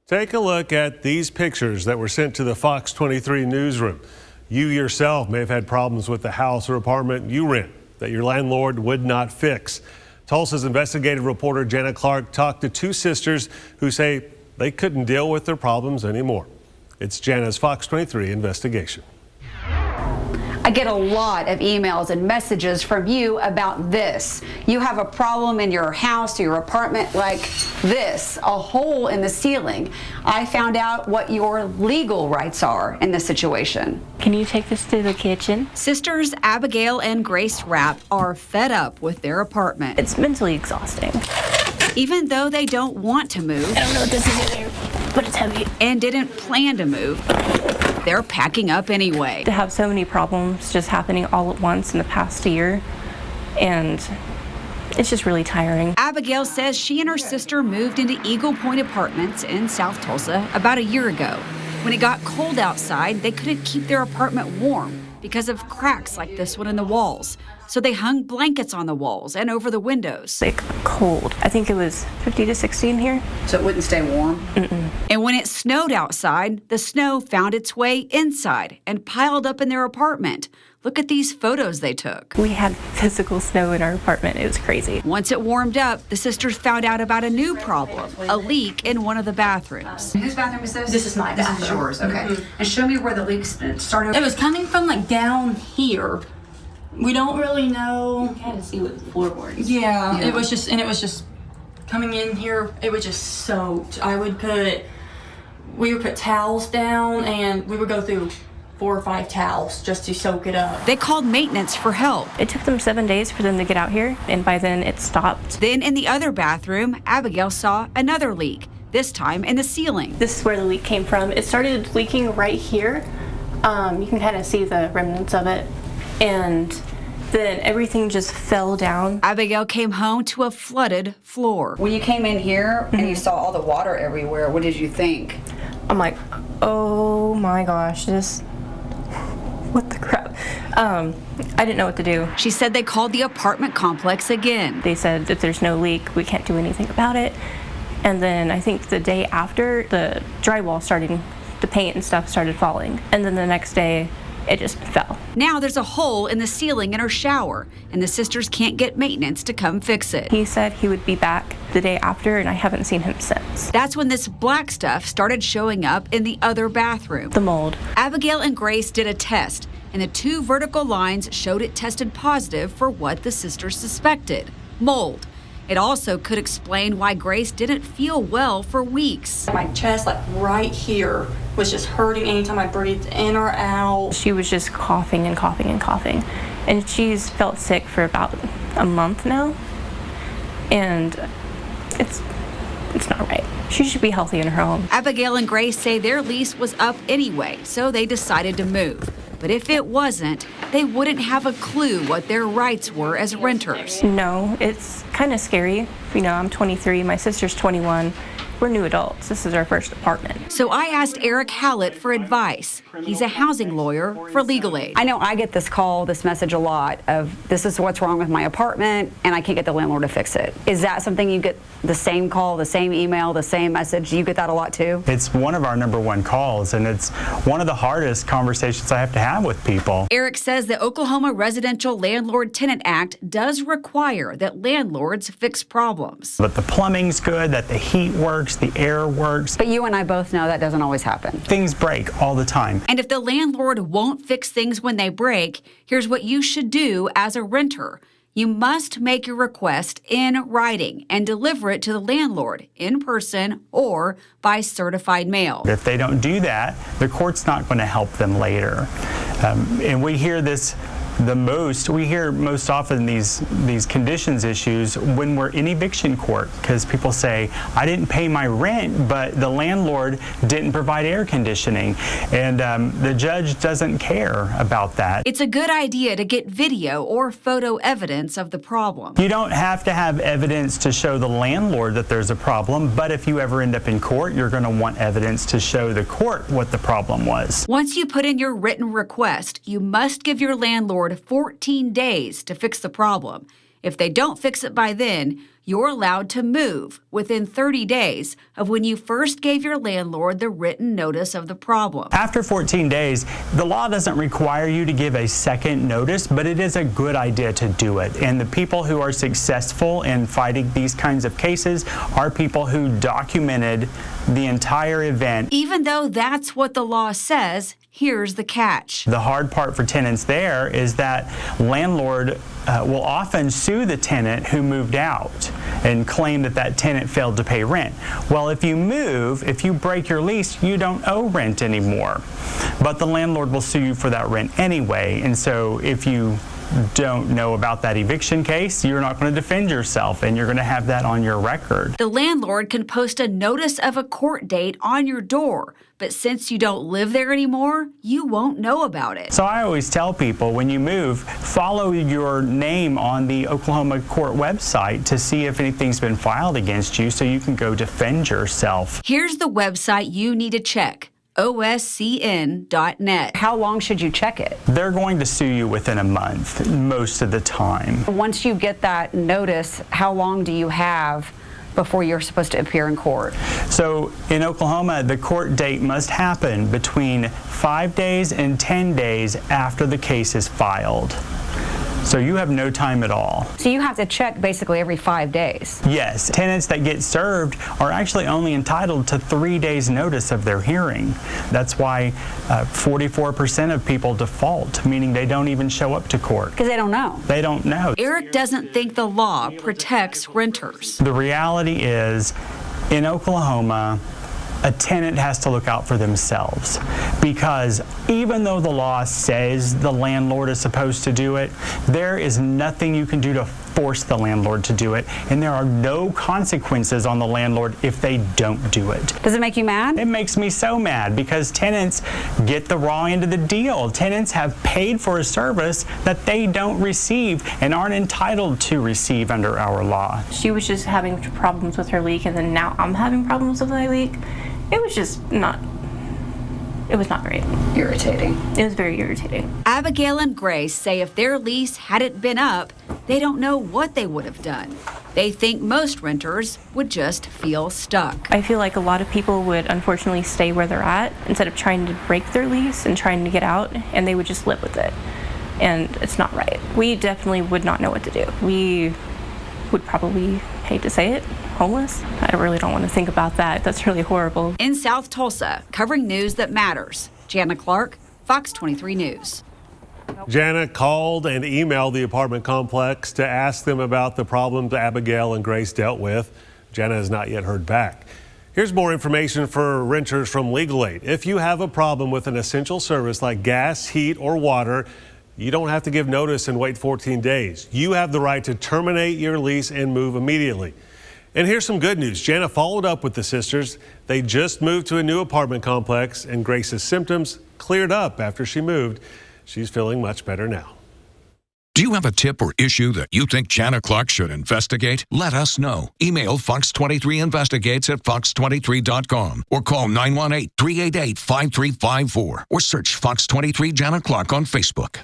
Take a look at these pictures that were sent to the FOX23 newsroom. You yourself may have had problems with the house or apartment you rent that your landlord would not fix. Tulsa's investigative reporter Janna talked to two sisters who say they couldn't deal with their problems anymore. It's Janna's FOX23 investigation. I get a lot of emails and messages from you about this. You have a problem in your house or your apartment like this, a hole in the ceiling. I found out what your legal rights are in this situation. Can you take this to the kitchen? Sisters Abigail and Grace Rapp are fed up with their apartment. It's mentally exhausting. Even though they don't want to move. I don't know what this is in there, but it's heavy. And didn't plan to move. They're packing up anyway. To have so many problems just happening all at once in the past year, and it's just really tiring. Abigail says she and her sister moved into Eagle Point Apartments in South Tulsa about a year ago. When it got cold outside, they couldn't keep their apartment warm because of cracks like this one in the walls. So they hung blankets on the walls and over the windows. Like cold. I think it was 50 to 60 in here. So it wouldn't stay warm? Mm-mm. And when it snowed outside, the snow found its way inside and piled up in their apartment. Look at these photos they took. We had physical snow in our apartment. It was crazy. Once it warmed up, the sisters found out about a new problem, a leak in one of the bathrooms. Whose bathroom is this? This is my bathroom. This is yours, okay. Mm-hmm. And show me where the leak started. It was coming from like down here. We don't really know. You had to see what the floorboards. Yeah, it was just coming in here. It was just soaked. We would put towels down and we would go through 4 or 5 towels just to soak it up. They called maintenance for help. It took them 7 days for them to get out here, and by then it stopped. Then in the other bathroom, Abigail saw another leak, this time in the ceiling. This is where the leak came from. It started leaking right here. You can kind of see the remnants of it. And then everything just fell down. Abigail came home to a flooded floor. When you came in here and you saw all the water everywhere, what did you think? I'm like, oh my gosh, what the crap? I didn't know what to do. She said they called the apartment complex again. They said if there's no leak, we can't do anything about it. And then I think the day after, the drywall the paint and stuff started falling. And then the next day, it just fell. Now there's a hole in the ceiling in her shower, and the sisters can't get maintenance to come fix it. He said he would be back the day after, and I haven't seen him since. That's when this black stuff started showing up in the other bathroom. The mold. Abigail and Grace did a test, and the 2 vertical lines showed it tested positive for what the sisters suspected: mold. It also could explain why Grace didn't feel well for weeks. My chest, like right here, was just hurting anytime I breathed in or out. She was just coughing and coughing and coughing. And she's felt sick for about a month now. And it's not right. She should be healthy in her home. Abigail and Grace say their lease was up anyway, so they decided to move. But if it wasn't, they wouldn't have a clue what their rights were as renters. No, it's kind of scary. You know, I'm 23, my sister's 21. We're new adults. This is our first apartment. So I asked Eric Hallett for advice. He's a housing lawyer for Legal Aid. I know I get this message a lot of, this is what's wrong with my apartment and I can't get the landlord to fix it. Is that something you get, the same call, the same email, the same message? Do you get that a lot too? It's one of our #1 calls, and it's one of the hardest conversations I have to have with people. Eric says the Oklahoma Residential Landlord-Tenant Act does require that landlords fix problems. That the plumbing's good, that the heat works, the air works. But you and I both know that doesn't always happen. Things break all the time. And if the landlord won't fix things when they break, here's what you should do as a renter. You must make your request in writing and deliver it to the landlord in person or by certified mail. If they don't do that, the court's not going to help them later. And we hear this we hear most often these conditions issues when we're in eviction court, because people say, I didn't pay my rent, but the landlord didn't provide air conditioning, and the judge doesn't care about that. It's a good idea to get video or photo evidence of the problem. You don't have to have evidence to show the landlord that there's a problem, but if you ever end up in court, you're going to want evidence to show the court what the problem was. Once you put in your written request, you must give your landlord 14 days to fix the problem. If they don't fix it by then, you're allowed to move within 30 days of when you first gave your landlord the written notice of the problem. After 14 days, the law doesn't require you to give a second notice, but it is a good idea to do it. And the people who are successful in fighting these kinds of cases are people who documented the entire event. Even though that's what the law says, here's the catch. The hard part for tenants there is that landlord will often sue the tenant who moved out and claim that that tenant failed to pay rent. Well, if you move, if you break your lease, you don't owe rent anymore. But the landlord will sue you for that rent anyway. And so if you don't know about that eviction case, you're not going to defend yourself, and you're going to have that on your record. The landlord can post a notice of a court date on your door, but since you don't live there anymore, you won't know about it. So I always tell people, when you move, follow your name on the Oklahoma court website to see if anything's been filed against you so you can go defend yourself. Here's the website you need to check: oscn.net. How long should you check it? They're going to sue you within a month, most of the time. Once you get that notice, how long do you have before you're supposed to appear in court? So in Oklahoma, the court date must happen between 5 days and 10 days after the case is filed. So you have no time at all. So you have to check basically every 5 days. Yes. Tenants that get served are actually only entitled to 3 days notice of their hearing. That's why 44% of people default, meaning they don't even show up to court. Because they don't know. They don't know. Eric doesn't think the law protects renters. The reality is, in Oklahoma, a tenant has to look out for themselves, because even though the law says the landlord is supposed to do it, there is nothing you can do to force the landlord to do it, and there are no consequences on the landlord if they don't do it. Does it make you mad? It makes me so mad, because tenants get the raw end of the deal. Tenants have paid for a service that they don't receive and aren't entitled to receive under our law. She was just having problems with her leak, and then now I'm having problems with my leak. It was just not great. Irritating. It was very irritating. Abigail and Grace say if their lease hadn't been up, they don't know what they would have done. They think most renters would just feel stuck. I feel like a lot of people would unfortunately stay where they're at instead of trying to break their lease and trying to get out, and they would just live with it. And it's not right. We definitely would not know what to do. We would probably, hate to say it, homeless. I really don't want to think about that. That's really horrible. In South Tulsa, covering news that matters, Janna Clark, Fox 23 News. Janna called and emailed the apartment complex to ask them about the problems Abigail and Grace dealt with. Janna has not yet heard back. Here's more information for renters from Legal Aid. If you have a problem with an essential service like gas, heat, or water, you don't have to give notice and wait 14 days. You have the right to terminate your lease and move immediately. And here's some good news. Janna followed up with the sisters. They just moved to a new apartment complex, and Grace's symptoms cleared up after she moved. She's feeling much better now. Do you have a tip or issue that you think Janna Clark should investigate? Let us know. Email FOX23 Investigates at fox23.com or call 918-388-5354 or search Fox 23 Janna Clark on Facebook.